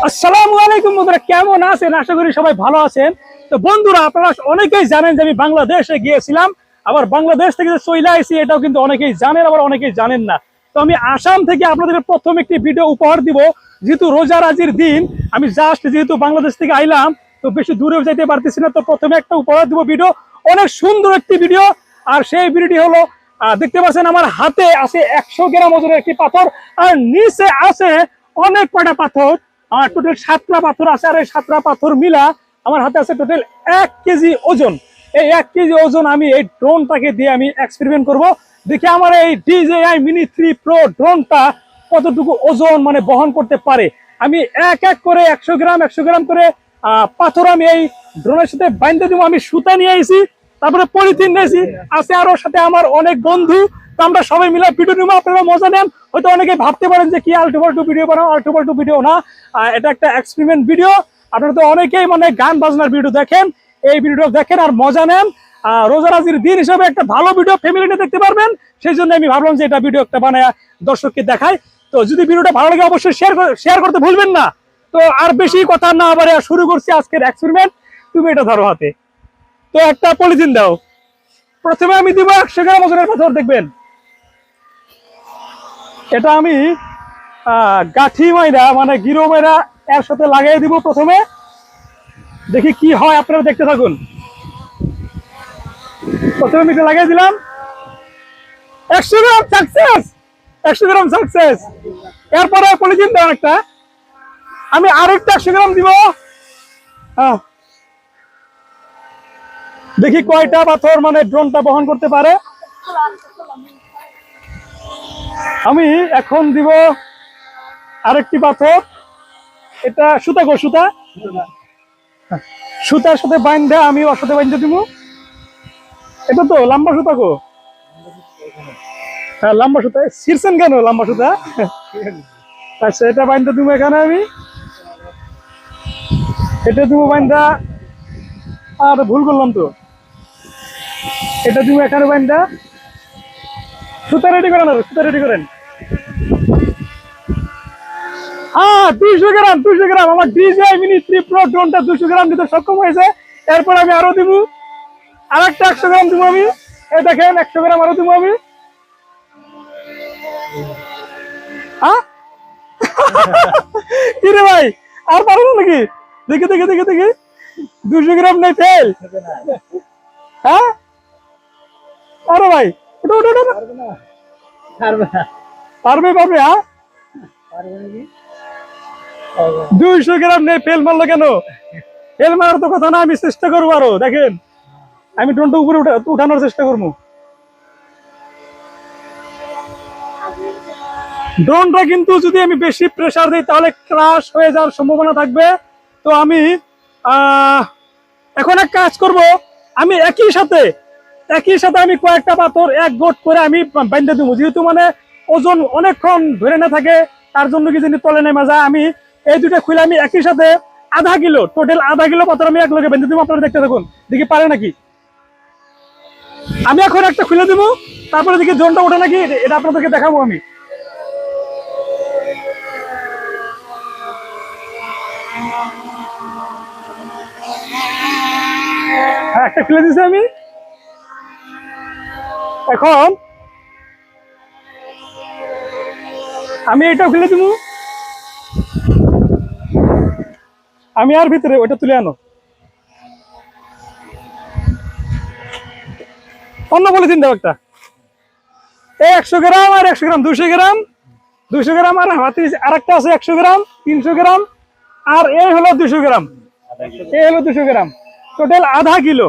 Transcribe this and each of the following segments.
আসসালামু আলাইকুম বন্ধুরা, কেমন আছেন? আশা করি সবাই ভালো আছেন। তো বন্ধুরা, আপনারা অনেকেই জানেন যে আমি বাংলাদেশে গিয়েছিলাম, আবার বাংলাদেশ থেকে যে চলে আসি এটাও কিন্তু অনেকেই জানেন, আবার অনেকেই জানেন না। তো আমি আসাম থেকে আপনাদের প্রথম একটি ভিডিও উপহার দিব। যেহেতু রোজার আজির দিন, আমি যেহেতু বাংলাদেশ থেকে আইলাম, তো বেশি দূরেও যাইতে পারতেছি না, তো প্রথমে একটা উপহার দিব ভিডিও, অনেক সুন্দর একটি ভিডিও। আর সেই ভিডিওটি হলো, দেখতে পাচ্ছেন আমার হাতে আছে 100 গ্রাম ওজনের একটি পাথর, আর নিচে আছে অনেক কয়টা পাথর। আমার টোটাল 7টা পাথর আছে, আর এই 7টা পাথর মিলা আমার হাতে আছে টোটাল 1 কেজি ওজন। এই 1 কেজি ওজন আমি এই ড্রোনটাকে দিয়ে আমি এক্সপেরিমেন্ট করব। দেখি আমার এই DJI Mini 3 Pro ড্রোনটা কতটুকু ওজন মানে বহন করতে পারে। আমি এক এক করে 100 গ্রাম করে পাথর আমি এই ড্রোনের সাথে বাইন্ধে দিব। আমি সুতা নিয়ে আইছি, তারপরে পলিথিন নিয়েছি, আছে আরো সাথে আমার অনেক বন্ধু। তো আমরা সবাই মিলে ভিডিও নিব, আপনারা মজা নেন। হয়তো অনেকে ভাবতে পারেন যে কি আল্টু পাল্টু ভিডিও বানাও, আল্টু পাল্টু ভিডিও না, এটা একটা এক্সপেরিমেন্ট ভিডিও। আপনারা তো অনেকেই মানে গান বাজনার ভিডিও দেখেন, এই ভিডিওটা দেখেন আর মজা নেন। রোজার আজির দিন হিসাবে একটা ভালো ভিডিও ফ্যামিলি নিয়ে দেখতে পারবেন, সেই জন্য আমি ভাবলাম যে এটা ভিডিও একটা বানায় দর্শককে দেখাই। তো যদি ভিডিওটা ভালো লাগে অবশ্যই শেয়ার করতে ভুলবেন না। তো আর বেশি কথা না বলে শুরু করছি আজকের এক্সপেরিমেন্ট। তুমি এটা ধরো হাতে, তো একটা পলিথিন দাও। প্রথমে আমি দিব 100 গ্রাম ওজনের পাথর। দেখবেন এটা আমি গাঠি মাইরা মানে গিরো মাইরা এর সাথে লাগাই দিব প্রথমে, দেখি কি হয়, আপনারা দেখতে থাকুন। প্রথমে আমি এটা লাগাই দিলাম, 100 গ্রাম সাকসেস, 100 গ্রাম সাকসেস। এরপরে পলিথিন দেওয়ার একটা, আমি আরেকটা 100 গ্রাম দিব। দেখি কয়টা পাথর মানে ড্রোনটা বহন করতে পারে। আমি এখন দিব আরেকটি পাথর, এটা সুতা গো, সুতার সাথে বাইন্ধে আমি ওর সাথে বাইন্ধে দিব। এটা তো লম্বা সুতা গো, হ্যাঁ লম্বা সুতা। ছিড়ছেন কেন লম্বা সুতা? আচ্ছা, এটা বাইন্ধে দিব এখানে আমি, এটা দিব বাইন্ধা। আর ভুল করলাম তো, এটা দিব এখানে বাইন্ধা। সুতা রেডি করেন, আর সুতা রেডি করেন। 200 গ্রাম আমার DJI Mini 3 Pro ড্রোনটা 200 গ্রাম দিতে সক্ষম হয়েছে। এরপর আমি আরো দিব, আর একটা 100 গ্রাম দিব আমি। এই দেখেন 100 গ্রাম আরো দিব আমি। কিরে ভাই, আর পারো না নাকি? দেখি দেখি দেখি দেখি, 200 গ্রাম নেই ফেল। হ্যাঁ আরে ভাই, ওটা ওটা ওটা পারবে পারবে। হ্যাঁ 200 গ্রাম নেই, ফেল মারলো কেন? ফেল মারার তো কথা না, আমি চেষ্টা করবো আরো। দেখেন আমি ড্রোনটা উপরে উঠানোর চেষ্টা করবো। ড্রোনটা কিন্তু যদি আমি বেশি প্রেসার দিই তাহলে ক্রাশ হয়ে যাওয়ার সম্ভাবনা থাকবে। তো আমি এখন এক কাজ করব, আমি একই সাথে আমি কয়েকটা পাথর এক গোট করে আমি বাইন্ধে দেবো। যেহেতু মানে ওজন অনেকক্ষণ ধরে না থাকে, তার জন্য কি জানি তলে নেমে যায়। আমি এই দুটো খুলে আমি একই সাথে টোটাল আধা কিলো পাথর আমি এক লগে বেঁধে দেবো। আপনারা দেখতে থাকুন, দেখি পারে নাকি। আমি এখন একটা খুলে দেবো, তারপরে দেখি ড্রোনটা ওঠে নাকি, এটা আপনাদেরকে দেখাবো আমি। হ্যাঁ একটা খুলে দিছি আমি। এখন আমি এটা খুলে দিব, আমি আর ভিতরে ওইটা তুলে আনো। অন্য পলিথিন দাও একটা। এই 100 গ্রাম আর 100 গ্রাম 200 গ্রাম, 200 গ্রাম, আর হাতে আর একটা আছে 100 গ্রাম, 300 গ্রাম, আর এই হলো 200 গ্রাম, এই হলো 200 গ্রাম, টোটাল আধা কিলো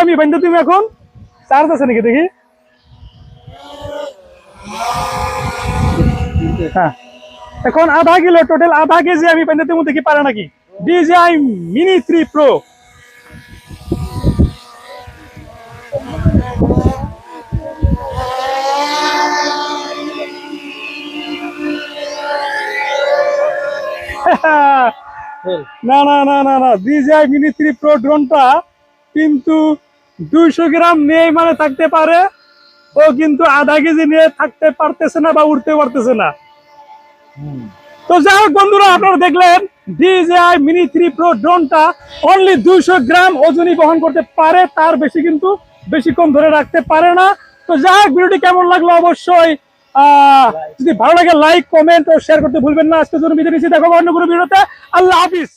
আমি বান্ধে দিব। এখন চার্জ আছে নাকি দেখি। হ্যাঁ এখন আধা কিলো, টোটাল আধা কেজি আমি বান্ধে দেবো, দেখি পারে নাকি। DJI Mini 3 Pro। না না না না না, DJI Mini 3 Pro ড্রোনটা কিন্তু 200 গ্রাম নেই মানে থাকতে পারে, ও কিন্তু আধা কেজি নিয়ে থাকতে পারতেছে না বা উঠতে পারতেছে না। তো যাই হোক বন্ধুরা, আপনারা দেখলেন DJI Mini 3 Pro ড্রোনটা অনলি 200 গ্রাম ওজনই বহন করতে পারে, তার বেশি কিন্তু বেশিক্ষণ ধরে রাখতে পারে না। তো যাই হোক, ভিডিওটি কেমন লাগলো অবশ্যই যদি ভালো লাগে লাইক, কমেন্ট ও শেয়ার করতে ভুলবেন না। আজকের জন্য বিদায় নিচ্ছি, দেখো অন্য কোনো ভিডিওতে। আল্লাহ হাফিজ।